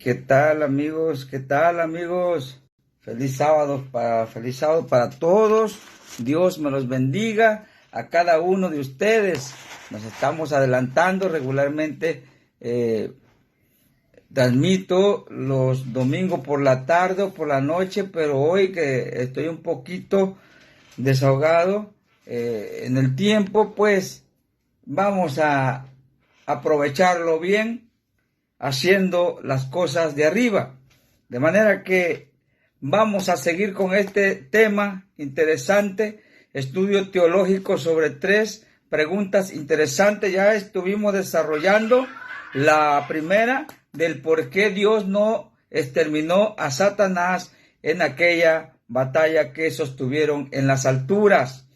¿Qué tal amigos? ¿Qué tal amigos? Feliz sábado para todos. Dios me los bendiga a cada uno de ustedes. Nos estamos adelantando regularmente. Transmito los domingos por la tarde o por la noche, pero hoy que estoy un poquito desahogado en el tiempo, pues vamos a aprovecharlo bien haciendo las cosas de arriba. De manera que vamos a seguir con este tema interesante, estudio teológico sobre 3 preguntas interesantes. Ya estuvimos desarrollando la primera del por qué Dios no exterminó a Satanás en aquella batalla que sostuvieron en las alturas.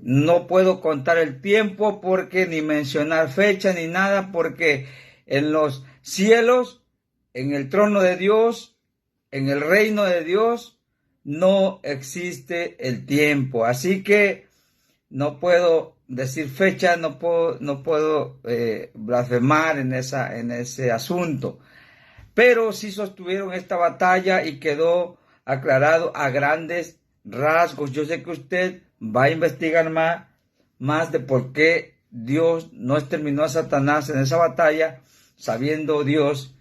No puedo contar el tiempo porque ni mencionar fecha ni nada, porque en los cielos, en el trono de Dios, en el reino de Dios, no existe el tiempo. Así que no puedo decir fecha, no puedo blasfemar en ese asunto. Pero sí sostuvieron esta batalla y quedó aclarado a grandes rasgos. Yo sé que usted va a investigar más de por qué Dios no exterminó a Satanás en esa batalla, sabiendo Dios,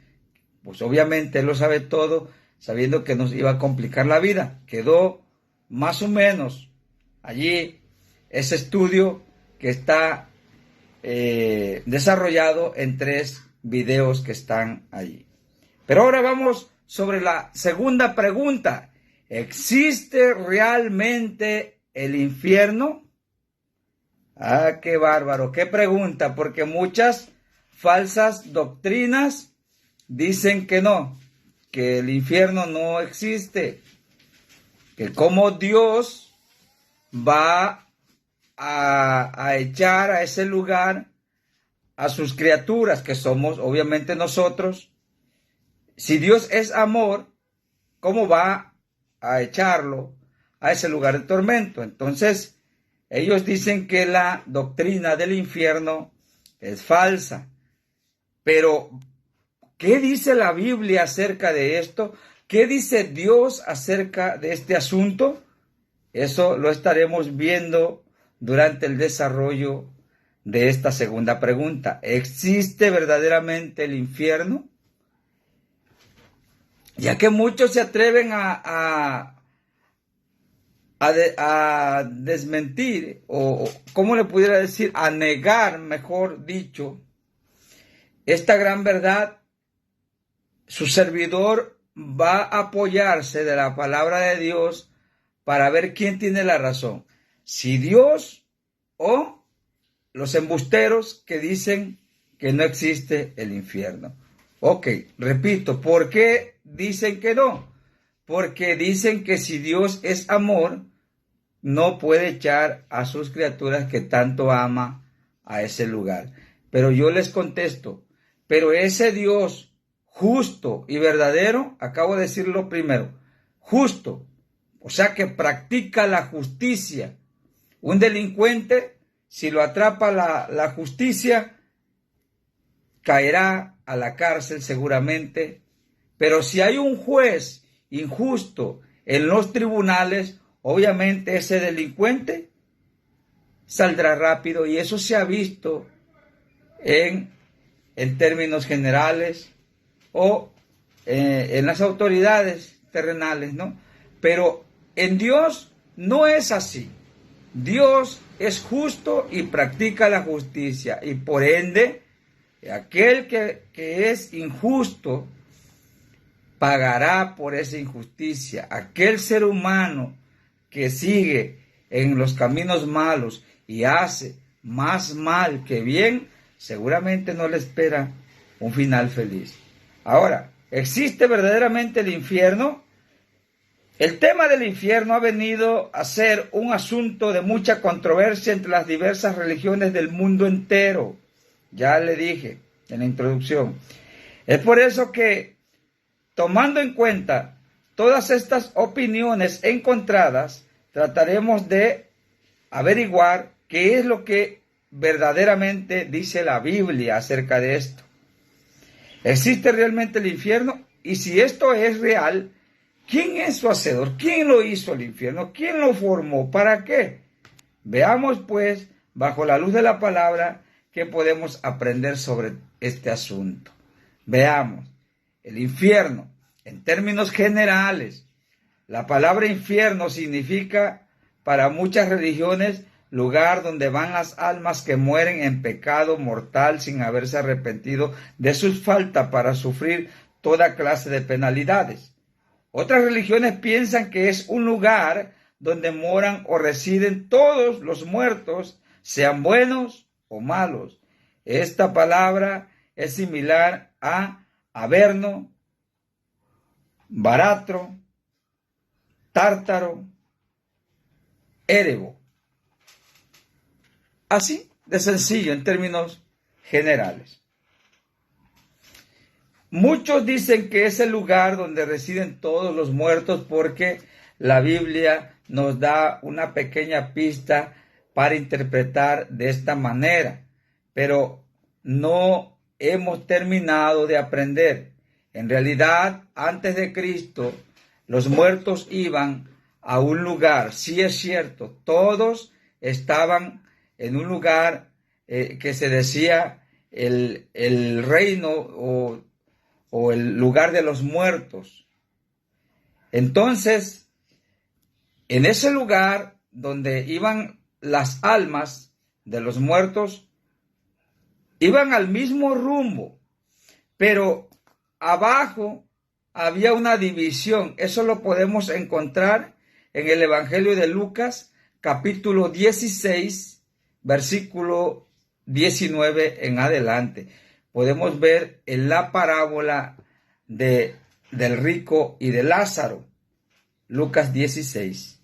pues obviamente Él lo sabe todo, sabiendo que nos iba a complicar la vida. Quedó más o menos allí ese estudio que está desarrollado en 3 videos que están allí. Pero ahora vamos sobre la segunda pregunta. ¿Existe realmente el infierno? Ah, qué bárbaro, qué pregunta, porque muchas falsas doctrinas dicen que no, que el infierno no existe, que como Dios va a echar a ese lugar a sus criaturas, que somos obviamente nosotros. Si Dios es amor, ¿cómo va a echarlo a ese lugar de tormento? Entonces, ellos dicen que la doctrina del infierno es falsa. Pero, ¿qué dice la Biblia acerca de esto? ¿Qué dice Dios acerca de este asunto? Eso lo estaremos viendo durante el desarrollo de esta segunda pregunta. ¿Existe verdaderamente el infierno? Ya que muchos se atreven a desmentir, o ¿cómo le pudiera decir? A negar, mejor dicho, esta gran verdad. Su servidor va a apoyarse de la palabra de Dios para ver quién tiene la razón. Si Dios o los embusteros que dicen que no existe el infierno. Ok, repito, ¿por qué dicen que no? Porque dicen que si Dios es amor, no puede echar a sus criaturas que tanto ama a ese lugar. Pero yo les contesto, pero ese Dios justo y verdadero, acabo de decirlo primero, justo, o sea que practica la justicia. Un delincuente, si lo atrapa la justicia, caerá a la cárcel seguramente, pero si hay un juez injusto en los tribunales, obviamente ese delincuente saldrá rápido, y eso se ha visto en términos generales o en las autoridades terrenales, ¿no? Pero en Dios no es así. Dios es justo y practica la justicia, y por ende aquel que es injusto pagará por esa injusticia. Aquel ser humano que sigue en los caminos malos y hace más mal que bien, seguramente no le espera un final feliz. Ahora, ¿existe verdaderamente el infierno? El tema del infierno ha venido a ser un asunto de mucha controversia entre las diversas religiones del mundo entero. Ya le dije en la introducción. Es por eso que, tomando en cuenta todas estas opiniones encontradas, trataremos de averiguar qué es lo que verdaderamente dice la Biblia acerca de esto. ¿Existe realmente el infierno? Y si esto es real, ¿quién es su hacedor? ¿Quién lo hizo el infierno? ¿Quién lo formó? ¿Para qué? Veamos pues, bajo la luz de la palabra, qué podemos aprender sobre este asunto. Veamos, el infierno, en términos generales, la palabra infierno significa para muchas religiones lugar donde van las almas que mueren en pecado mortal sin haberse arrepentido de sus faltas para sufrir toda clase de penalidades. Otras religiones piensan que es un lugar donde moran o residen todos los muertos, sean buenos o malos. Esta palabra es similar a Averno, Baratro, Tártaro, Erebo. Así de sencillo en términos generales. Muchos dicen que es el lugar donde residen todos los muertos porque la Biblia nos da una pequeña pista para interpretar de esta manera, pero no hemos terminado de aprender. En realidad, antes de Cristo, los muertos iban a un lugar, sí es cierto, todos estaban en un lugar que se decía el reino o el lugar de los muertos. Entonces, en ese lugar donde iban las almas de los muertos, iban al mismo rumbo, pero abajo había una división. Eso lo podemos encontrar en el Evangelio de Lucas, capítulo 16, versículo 19 en adelante. Podemos ver en la parábola del rico y de Lázaro, Lucas 16.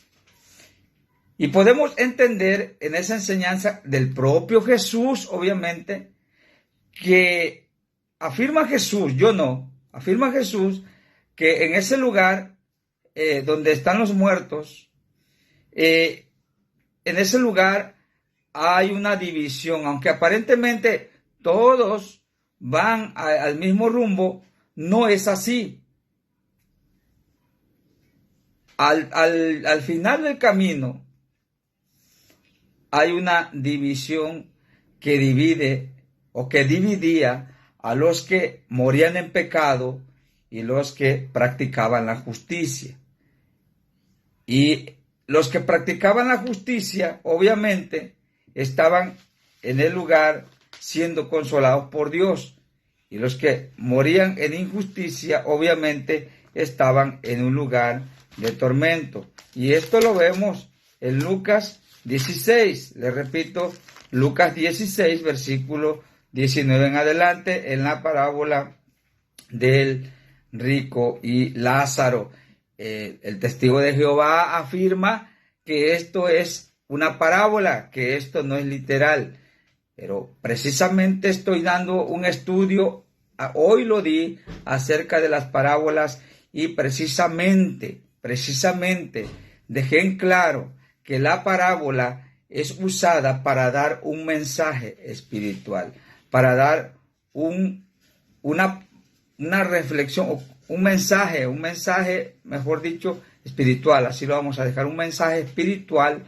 Y podemos entender en esa enseñanza del propio Jesús, obviamente, que afirma Jesús, yo no, afirma Jesús que en ese lugar donde están los muertos, en ese lugar hay una división, aunque aparentemente todos van al mismo rumbo, no es así. Al final del camino hay una división que divide o que dividía a los que morían en pecado y los que practicaban la justicia. Y los que practicaban la justicia, obviamente, estaban en el lugar siendo consolados por Dios. Y los que morían en injusticia, obviamente, estaban en un lugar de tormento. Y esto lo vemos en Lucas 16. Le repito, Lucas 16, versículo 19 en adelante, en la parábola del rico y Lázaro. El testigo de Jehová afirma que esto es una parábola, que esto no es literal. Pero precisamente estoy dando un estudio, hoy lo di, acerca de las parábolas y precisamente dejé en claro que la parábola es usada para dar un mensaje espiritual, para dar una reflexión, un mensaje, mejor dicho, espiritual. Así lo vamos a dejar, un mensaje espiritual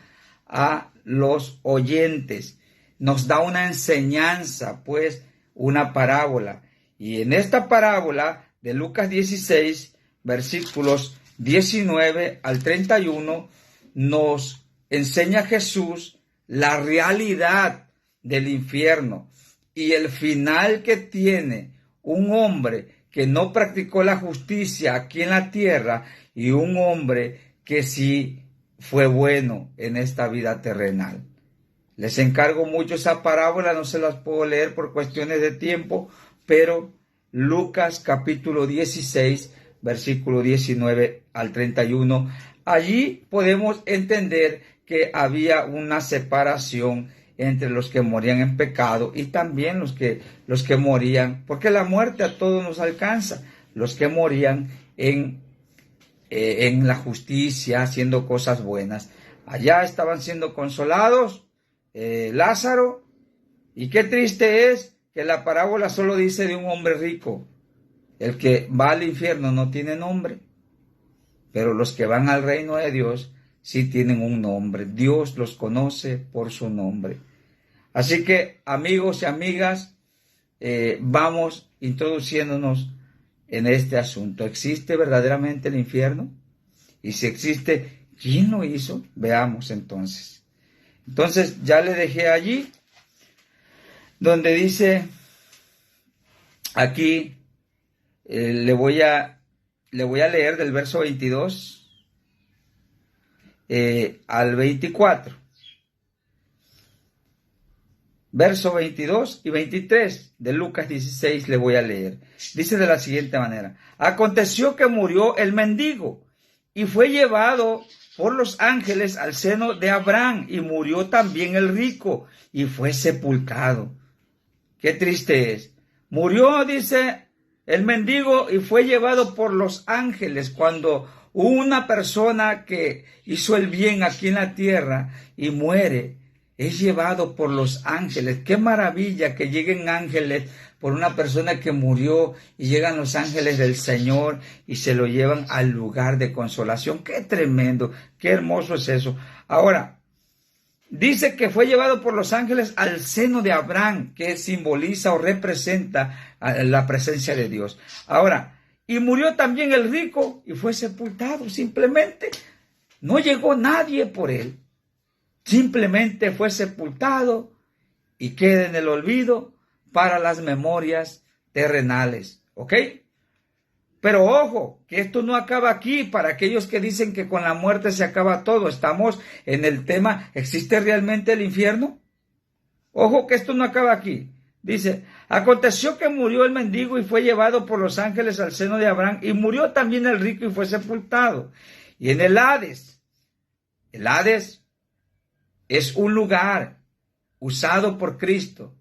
a los oyentes. Nos da una enseñanza, pues, una parábola. Y en esta parábola de Lucas 16, versículos 19 al 31, nos enseña Jesús la realidad del infierno y el final que tiene un hombre que no practicó la justicia aquí en la tierra y un hombre que sí fue bueno en esta vida terrenal. Les encargo mucho esa parábola, no se las puedo leer por cuestiones de tiempo, pero Lucas capítulo 16, versículo 19 al 31, allí podemos entender que había una separación entre los que morían en pecado y también los que morían, porque la muerte a todos nos alcanza, los que morían en la justicia, haciendo cosas buenas. Allá estaban siendo consolados Lázaro, y qué triste es que la parábola solo dice de un hombre rico, El que va al infierno no tiene nombre, pero los que van al reino de Dios sí tienen un nombre. Dios los conoce por su nombre. Así que, amigos y amigas, vamos introduciéndonos en este asunto. ¿Existe verdaderamente el infierno? Y si existe, ¿quién lo hizo? Veamos entonces. Entonces ya le dejé allí, donde dice, aquí le voy a leer del verso 22 al 24. Verso 22 y 23 de Lucas 16 le voy a leer. Dice de la siguiente manera: aconteció que murió el mendigo y fue llevado por los ángeles al seno de Abraham, y murió también el rico y fue sepultado. Qué triste es. Murió, dice, el mendigo y fue llevado por los ángeles. Cuando una persona que hizo el bien aquí en la tierra y muere, es llevado por los ángeles. Qué maravilla que lleguen ángeles por una persona que murió, y llegan los ángeles del Señor y se lo llevan al lugar de consolación. Qué tremendo, qué hermoso es eso. Ahora, dice que fue llevado por los ángeles al seno de Abraham, que simboliza o representa la presencia de Dios. Ahora, y murió también el rico y fue sepultado. Simplemente no llegó nadie por él. Simplemente fue sepultado y queda en el olvido para las memorias terrenales. ¿Ok? Pero ojo, que esto no acaba aquí. Para aquellos que dicen que con la muerte se acaba todo, estamos en el tema, ¿existe realmente el infierno? Ojo que esto no acaba aquí. Dice, aconteció que murió el mendigo y fue llevado por los ángeles al seno de Abraham, y murió también el rico y fue sepultado. Y en el Hades es un lugar usado por Cristo,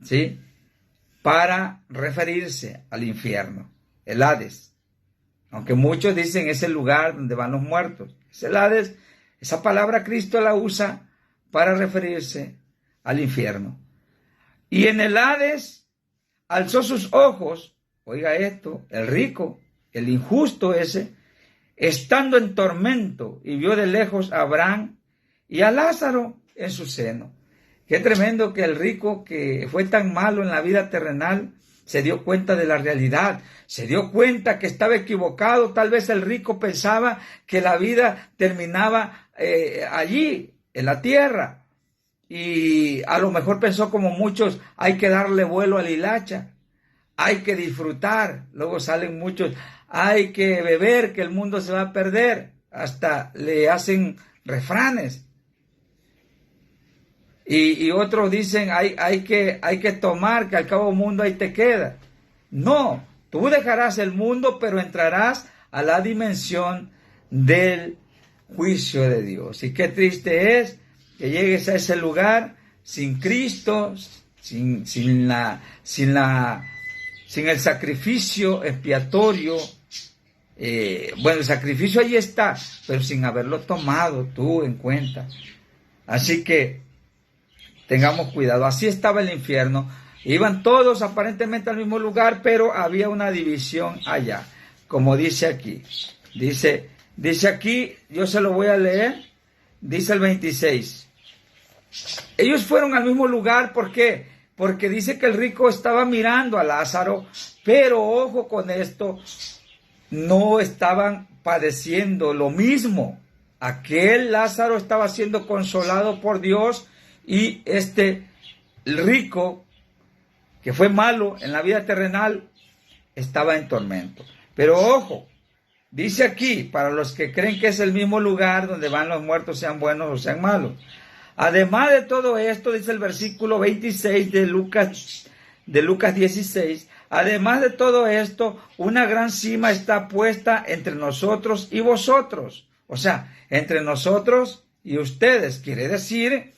¿sí?, para referirse al infierno, el Hades. Aunque muchos dicen es el lugar donde van los muertos. Es el Hades. Esa palabra Cristo la usa para referirse al infierno. Y en el Hades alzó sus ojos, oiga esto, el rico, el injusto ese, estando en tormento, y vio de lejos a Abraham y a Lázaro en su seno. Qué tremendo que el rico, que fue tan malo en la vida terrenal, se dio cuenta de la realidad, se dio cuenta que estaba equivocado. Tal vez el rico pensaba que la vida terminaba allí, en la tierra, y a lo mejor pensó como muchos, hay que darle vuelo a la hilacha, hay que disfrutar. Luego salen muchos, hay que beber, que el mundo se va a perder, hasta le hacen refranes. Y otros dicen, hay que tomar, que al cabo del mundo ahí te queda. No, tú dejarás el mundo, pero entrarás a la dimensión del juicio de Dios. Y qué triste es que llegues a ese lugar sin Cristo, sin el sacrificio expiatorio. Bueno, el sacrificio ahí está, pero sin haberlo tomado tú en cuenta. Así que tengamos cuidado. Así estaba el infierno. Iban todos aparentemente al mismo lugar, pero había una división allá. Como dice aquí. Dice aquí, yo se lo voy a leer. Dice el 26. Ellos fueron al mismo lugar, ¿por qué? Porque dice que el rico estaba mirando a Lázaro, pero ojo con esto, no estaban padeciendo lo mismo. Aquel Lázaro estaba siendo consolado por Dios, y el rico, que fue malo en la vida terrenal, estaba en tormento. Pero ojo, dice aquí, para los que creen que es el mismo lugar donde van los muertos, sean buenos o sean malos. Además de todo esto, dice el versículo 26 de Lucas 16, además de todo esto, una gran cima está puesta entre nosotros y vosotros. O sea, entre nosotros y ustedes. Quiere decir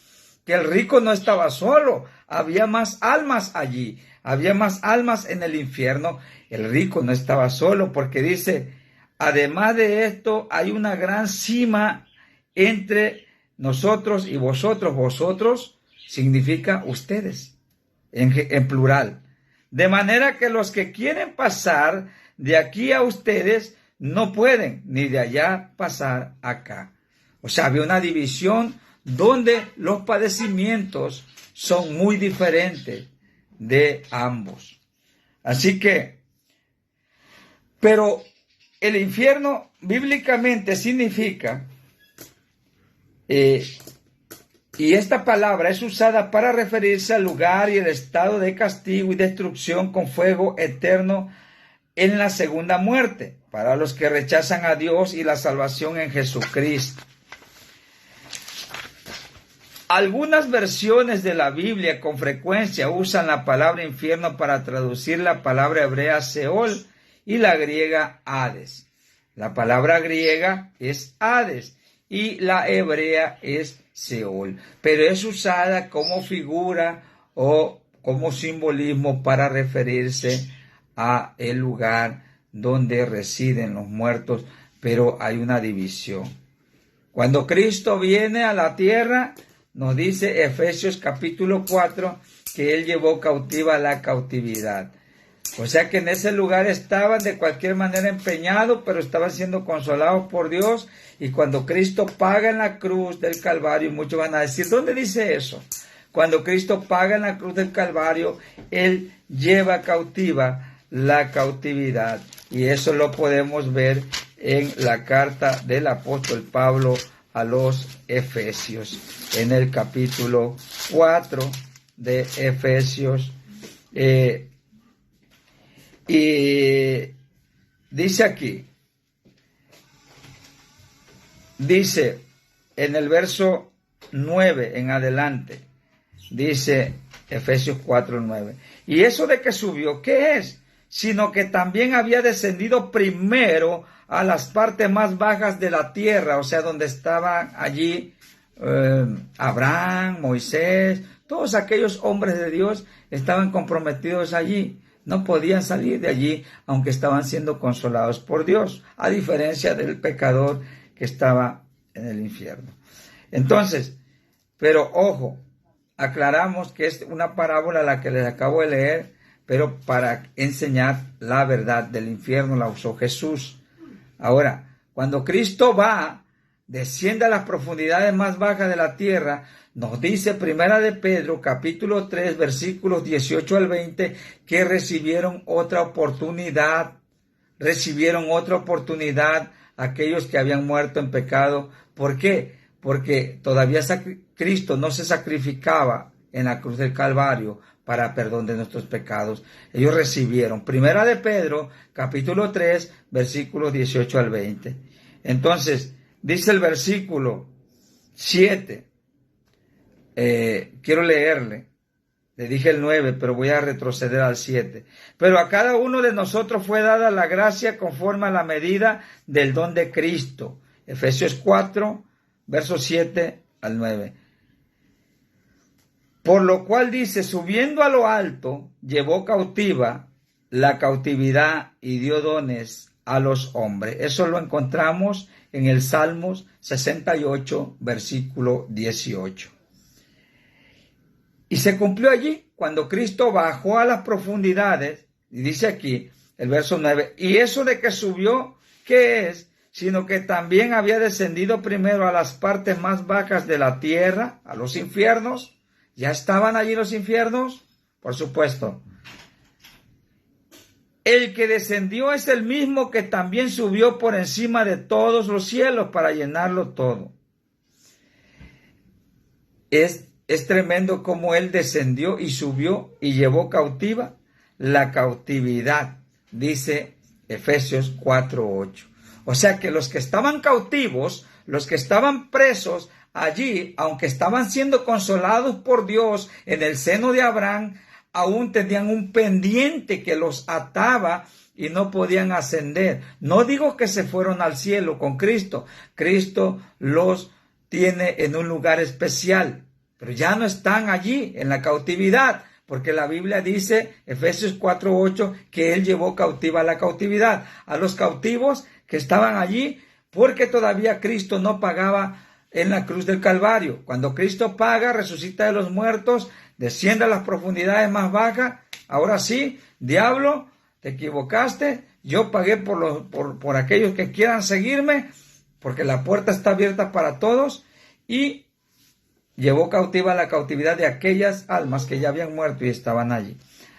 que el rico no estaba solo, había más almas allí, había más almas en el infierno. El rico no estaba solo, porque dice, además de esto, hay una gran cima entre nosotros y vosotros. Vosotros significa ustedes, en plural. De manera que los que quieren pasar de aquí a ustedes no pueden, ni de allá pasar acá. O sea, había una división donde los padecimientos son muy diferentes de ambos. Así que, pero el infierno bíblicamente significa, y esta palabra es usada para referirse al lugar y el estado de castigo y destrucción con fuego eterno en la segunda muerte, para los que rechazan a Dios y la salvación en Jesucristo. Algunas versiones de la Biblia con frecuencia usan la palabra infierno para traducir la palabra hebrea Seol y la griega Hades. La palabra griega es Hades y la hebrea es Seol, pero es usada como figura o como simbolismo para referirse a el lugar donde residen los muertos, pero hay una división. Cuando Cristo viene a la tierra, nos dice Efesios capítulo 4 que Él llevó cautiva la cautividad. O sea que en ese lugar estaban de cualquier manera empeñados, pero estaban siendo consolados por Dios. Y cuando Cristo paga en la cruz del Calvario, muchos van a decir, ¿dónde dice eso? Cuando Cristo paga en la cruz del Calvario, Él lleva cautiva la cautividad. Y eso lo podemos ver en la carta del apóstol Pablo a los Efesios, en el capítulo 4 de Efesios. Y dice aquí, dice en el verso 9 en adelante, dice Efesios 4:9, y eso de que subió, ¿qué es? Sino que también había descendido primero a las partes más bajas de la tierra, o sea, donde estaban allí Abraham, Moisés, todos aquellos hombres de Dios estaban comprometidos allí. No podían salir de allí, aunque estaban siendo consolados por Dios, a diferencia del pecador que estaba en el infierno. Entonces, pero ojo, aclaramos que es una parábola la que les acabo de leer, pero para enseñar la verdad del infierno la usó Jesús. Ahora, cuando Cristo va, desciende a las profundidades más bajas de la tierra, nos dice Primera de Pedro, capítulo 3, versículos 18 al 20, que recibieron otra oportunidad aquellos que habían muerto en pecado. ¿Por qué? Porque todavía Cristo no se sacrificaba en la cruz del Calvario para perdón de nuestros pecados. Ellos recibieron. Primera de Pedro, capítulo 3, versículos 18 al 20. Entonces, dice el versículo 7. Quiero leerle. Le dije el 9, pero voy a retroceder al 7. Pero a cada uno de nosotros fue dada la gracia conforme a la medida del don de Cristo. Efesios 4, versos 7 al 9. Por lo cual dice, subiendo a lo alto, llevó cautiva la cautividad y dio dones a los hombres. Eso lo encontramos en el Salmos 68, versículo 18. Y se cumplió allí cuando Cristo bajó a las profundidades, y dice aquí el verso 9, y eso de que subió, ¿qué es? Sino que también había descendido primero a las partes más bajas de la tierra, a los infiernos. ¿Ya estaban allí los infiernos? Por supuesto. El que descendió es el mismo que también subió por encima de todos los cielos para llenarlo todo. Es tremendo cómo Él descendió y subió y llevó cautiva la cautividad, dice Efesios 4:8. O sea que los que estaban cautivos, los que estaban presos allí, aunque estaban siendo consolados por Dios en el seno de Abraham, aún tenían un pendiente que los ataba y no podían ascender. No digo que se fueron al cielo con Cristo. Cristo los tiene en un lugar especial, pero ya no están allí en la cautividad, porque la Biblia dice, Efesios 4:8, que Él llevó cautiva la cautividad a los cautivos que estaban allí, porque todavía Cristo no pagaba en la cruz del Calvario. Cuando Cristo paga, resucita de los muertos, desciende a las profundidades más bajas, ahora sí, diablo, te equivocaste, yo pagué por aquellos que quieran seguirme, porque la puerta está abierta para todos, y llevó cautiva la cautividad de aquellas almas que ya habían muerto y estaban allí.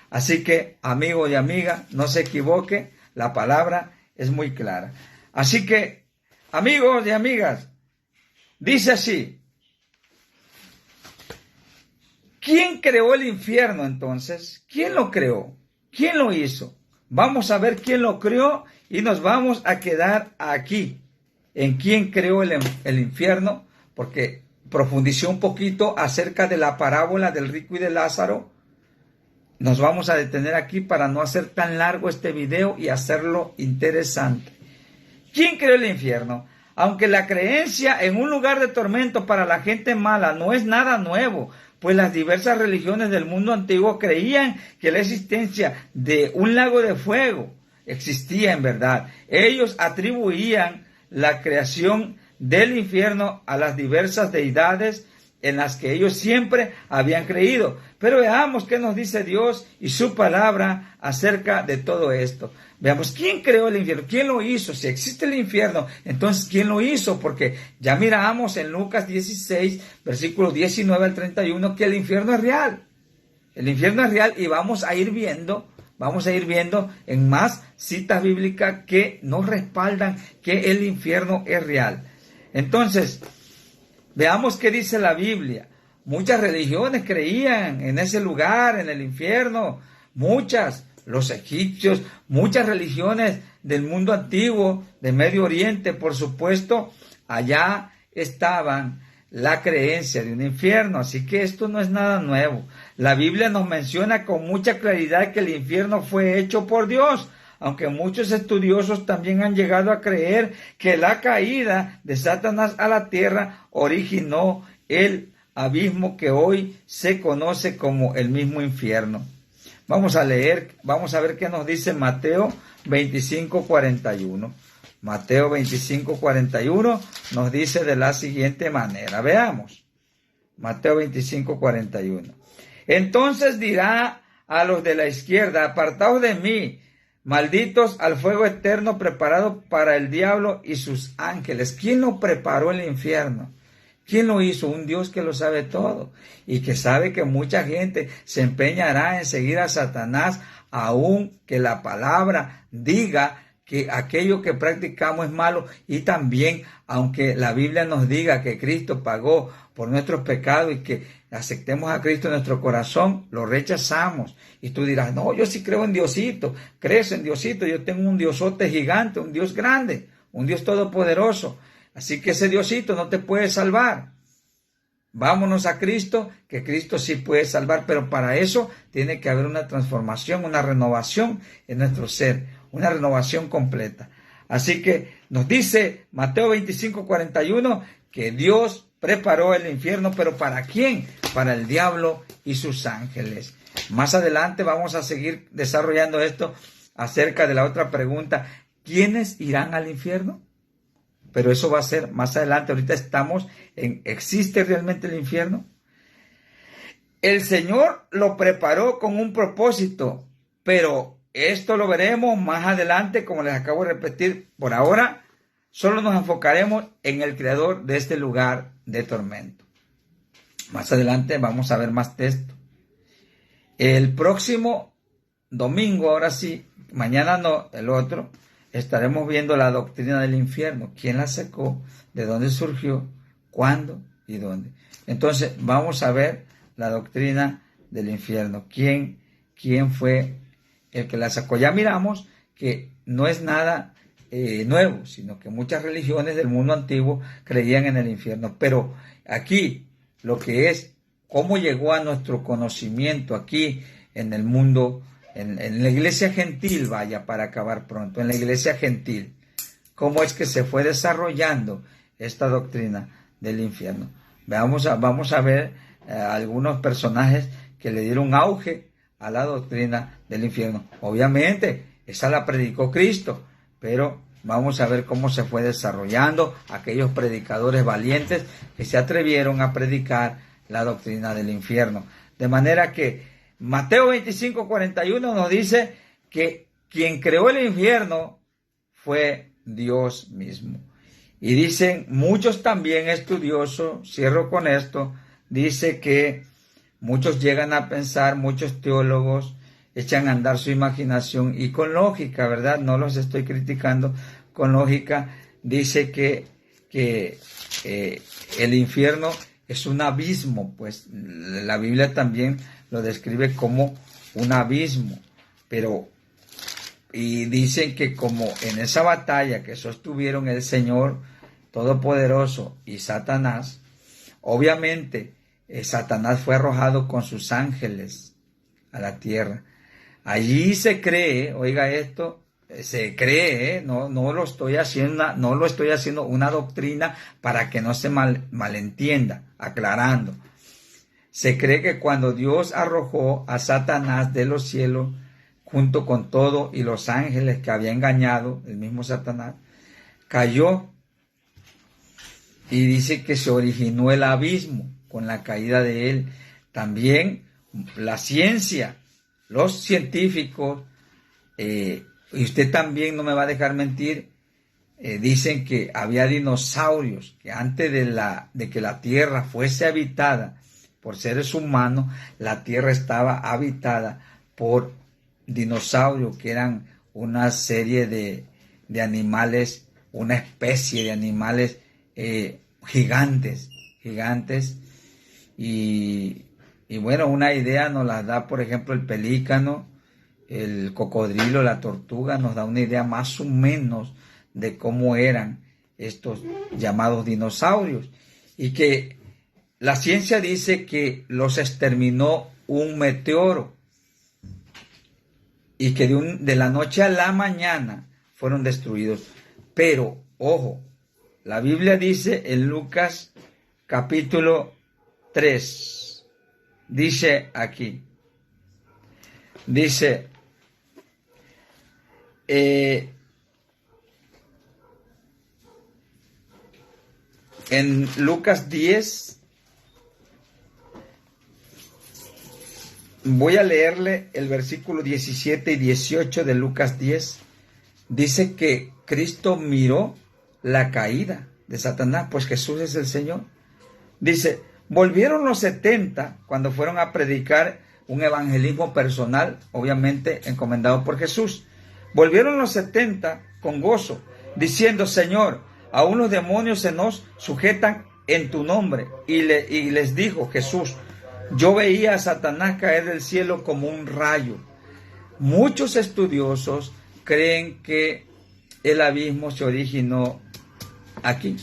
Así que, amigo y amiga, no se equivoque, la palabra es muy clara. Así que, amigos y amigas, dice así: ¿quién creó el infierno entonces? ¿Quién lo creó? ¿Quién lo hizo? Vamos a ver quién lo creó y nos vamos a quedar aquí, en quién creó el infierno, porque profundizó un poquito acerca de la parábola del rico y de Lázaro. Nos vamos a detener aquí para no hacer tan largo este video y hacerlo interesante. ¿Quién creó el infierno? Aunque la creencia en un lugar de tormento para la gente mala no es nada nuevo, pues las diversas religiones del mundo antiguo creían que la existencia de un lago de fuego existía en verdad. Ellos atribuían la creación del infierno a las diversas deidades en las que ellos siempre habían creído. Pero veamos qué nos dice Dios y su palabra acerca de todo esto. Veamos, ¿quién creó el infierno? ¿Quién lo hizo? Si existe el infierno, entonces ¿quién lo hizo? Porque ya miramos en Lucas 16, versículos 19 al 31, que el infierno es real. El infierno es real y vamos a ir viendo en más citas bíblicas que nos respaldan que el infierno es real. Entonces, veamos qué dice la Biblia. Muchas religiones creían en ese lugar, en el infierno. Muchas, los egipcios, muchas religiones del mundo antiguo, de Medio Oriente, por supuesto, allá estaban la creencia de un infierno. Así que esto no es nada nuevo. La Biblia nos menciona con mucha claridad que el infierno fue hecho por Dios, aunque muchos estudiosos también han llegado a creer que la caída de Satanás a la tierra originó el abismo que hoy se conoce como el mismo infierno. Vamos a ver qué nos dice Mateo 25:41. Mateo 25:41 nos dice de la siguiente manera. Veamos. Mateo 25:41. Entonces dirá a los de la izquierda: apartaos de mí, malditos, al fuego eterno preparado para el diablo y sus ángeles. ¿Quién lo preparó el infierno? ¿Quién lo hizo? Un Dios que lo sabe todo y que sabe que mucha gente se empeñará en seguir a Satanás, aun que la palabra diga que aquello que practicamos es malo, y también aunque la Biblia nos diga que Cristo pagó por nuestros pecados y que aceptemos a Cristo en nuestro corazón, lo rechazamos. Y tú dirás: no, yo sí creo en Diosito. ¿Crees en Diosito? Yo tengo un Diosote gigante, un Dios grande, un Dios todopoderoso. Así que ese Diosito no te puede salvar. Vámonos a Cristo, que Cristo sí puede salvar, pero para eso tiene que haber una transformación, una renovación en nuestro ser, una renovación completa. Así que nos dice Mateo 25:41 que Dios preparó el infierno, pero ¿para quién? Para el diablo y sus ángeles. Más adelante vamos a seguir desarrollando esto acerca de la otra pregunta: ¿quiénes irán al infierno? Pero eso va a ser más adelante. Ahorita estamos en: ¿existe realmente el infierno? El Señor lo preparó con un propósito, pero esto lo veremos más adelante, como les acabo de repetir. Por ahora, solo nos enfocaremos en el creador de este lugar de tormento. Más adelante vamos a ver más texto. El próximo domingo, ahora sí, mañana no, el otro, estaremos viendo la doctrina del infierno. ¿Quién la sacó? ¿De dónde surgió? ¿Cuándo? ¿Y dónde? Entonces vamos a ver la doctrina del infierno. ¿Quién fue el que la sacó? Ya miramos que no es nada nuevo, sino que muchas religiones del mundo antiguo creían en el infierno. Pero aquí lo que es cómo llegó a nuestro conocimiento aquí en el mundo, en la iglesia gentil, vaya, para acabar pronto, en la iglesia gentil, cómo es que se fue desarrollando esta doctrina del infierno. Vamos a ver algunos personajes que le dieron auge a la doctrina del infierno. Obviamente, esa la predicó Cristo, pero vamos a ver cómo se fue desarrollando aquellos predicadores valientes que se atrevieron a predicar la doctrina del infierno. De manera que Mateo 25:41 nos dice que quien creó el infierno fue Dios mismo. Y dicen muchos también estudiosos, cierro con esto, dice que muchos llegan a pensar, muchos teólogos echan a andar su imaginación y con lógica, ¿verdad? No los estoy criticando, con lógica dice que el infierno es un abismo, pues la Biblia también lo describe como un abismo, pero y dicen que como en esa batalla que sostuvieron el Señor Todopoderoso y Satanás, obviamente Satanás fue arrojado con sus ángeles a la tierra. Allí se cree, oiga esto, se cree, no lo estoy haciendo una doctrina para que no se malentienda, aclarando. Se cree que cuando Dios arrojó a Satanás de los cielos, junto con todo y los ángeles que había engañado, el mismo Satanás, cayó y dice que se originó el abismo con la caída de él. También la ciencia, los científicos, y usted también no me va a dejar mentir, dicen que había dinosaurios, que antes de que la tierra fuese habitada por seres humanos, la tierra estaba habitada por dinosaurios, que eran una serie de animales, una especie de animales gigantes, y bueno, una idea nos la da, por ejemplo, el pelícano, el cocodrilo, la tortuga, nos da una idea más o menos de cómo eran estos llamados dinosaurios, y que la ciencia dice que los exterminó un meteoro, y que de la noche a la mañana fueron destruidos. Pero, ojo, la Biblia dice en Lucas capítulo 3, dice aquí, dice, en Lucas 10, voy a leerle el versículo 17 y 18 de Lucas 10. Dice que Cristo miró la caída de Satanás, pues Jesús es el Señor. Dice, volvieron los 70 cuando fueron a predicar un evangelismo personal, obviamente encomendado por Jesús. Volvieron los 70 con gozo, diciendo, Señor, aún los demonios se nos sujetan en tu nombre. Y les dijo Jesús, yo veía a Satanás caer del cielo como un rayo. Muchos estudiosos creen que el abismo se originó aquí,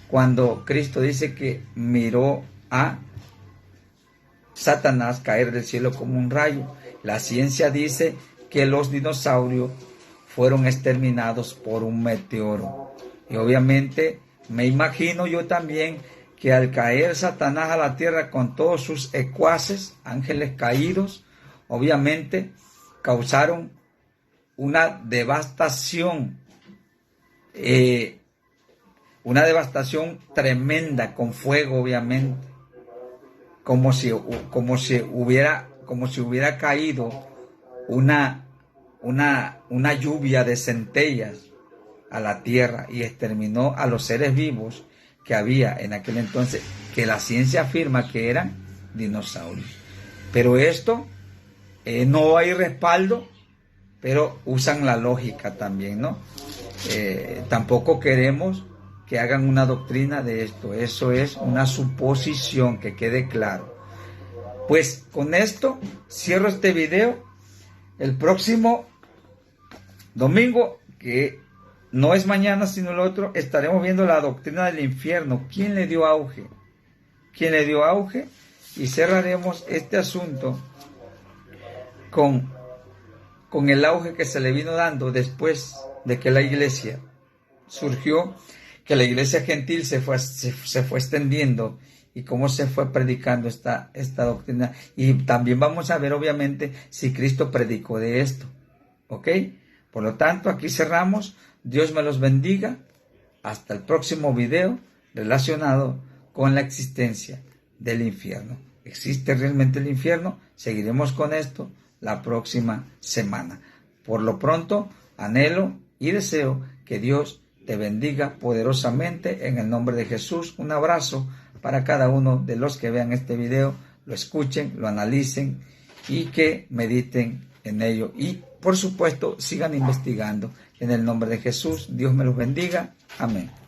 cuando Cristo dice que miró a Satanás caer del cielo como un rayo. La ciencia dice que los dinosaurios fueron exterminados por un meteoro. Y obviamente me imagino yo también que al caer Satanás a la tierra con todos sus secuaces, ángeles caídos, obviamente causaron una devastación tremenda, con fuego, obviamente, como si hubiera caído una lluvia de centellas a la tierra y exterminó a los seres vivos que había en aquel entonces, que la ciencia afirma que eran dinosaurios. Pero esto no hay respaldo, pero usan la lógica también, ¿no? Tampoco queremos que hagan una doctrina de esto. Eso es una suposición, que quede claro. Pues con esto cierro este video. El próximo domingo, que no es mañana sino el otro, estaremos viendo la doctrina del infierno. ¿Quién le dio auge? Y cerraremos este asunto con el auge que se le vino dando después de que la iglesia surgió, que la iglesia gentil se fue extendiendo, y cómo se fue predicando esta doctrina. Y también vamos a ver, obviamente, si Cristo predicó de esto. ¿Ok? Por lo tanto, aquí cerramos. Dios me los bendiga. Hasta el próximo video relacionado con la existencia del infierno. ¿Existe realmente el infierno? Seguiremos con esto la próxima semana. Por lo pronto, anhelo y deseo que Dios te bendiga poderosamente en el nombre de Jesús. Un abrazo para cada uno de los que vean este video, lo escuchen, lo analicen y que mediten en ello. Y por supuesto, sigan investigando. En el nombre de Jesús, Dios me los bendiga. Amén.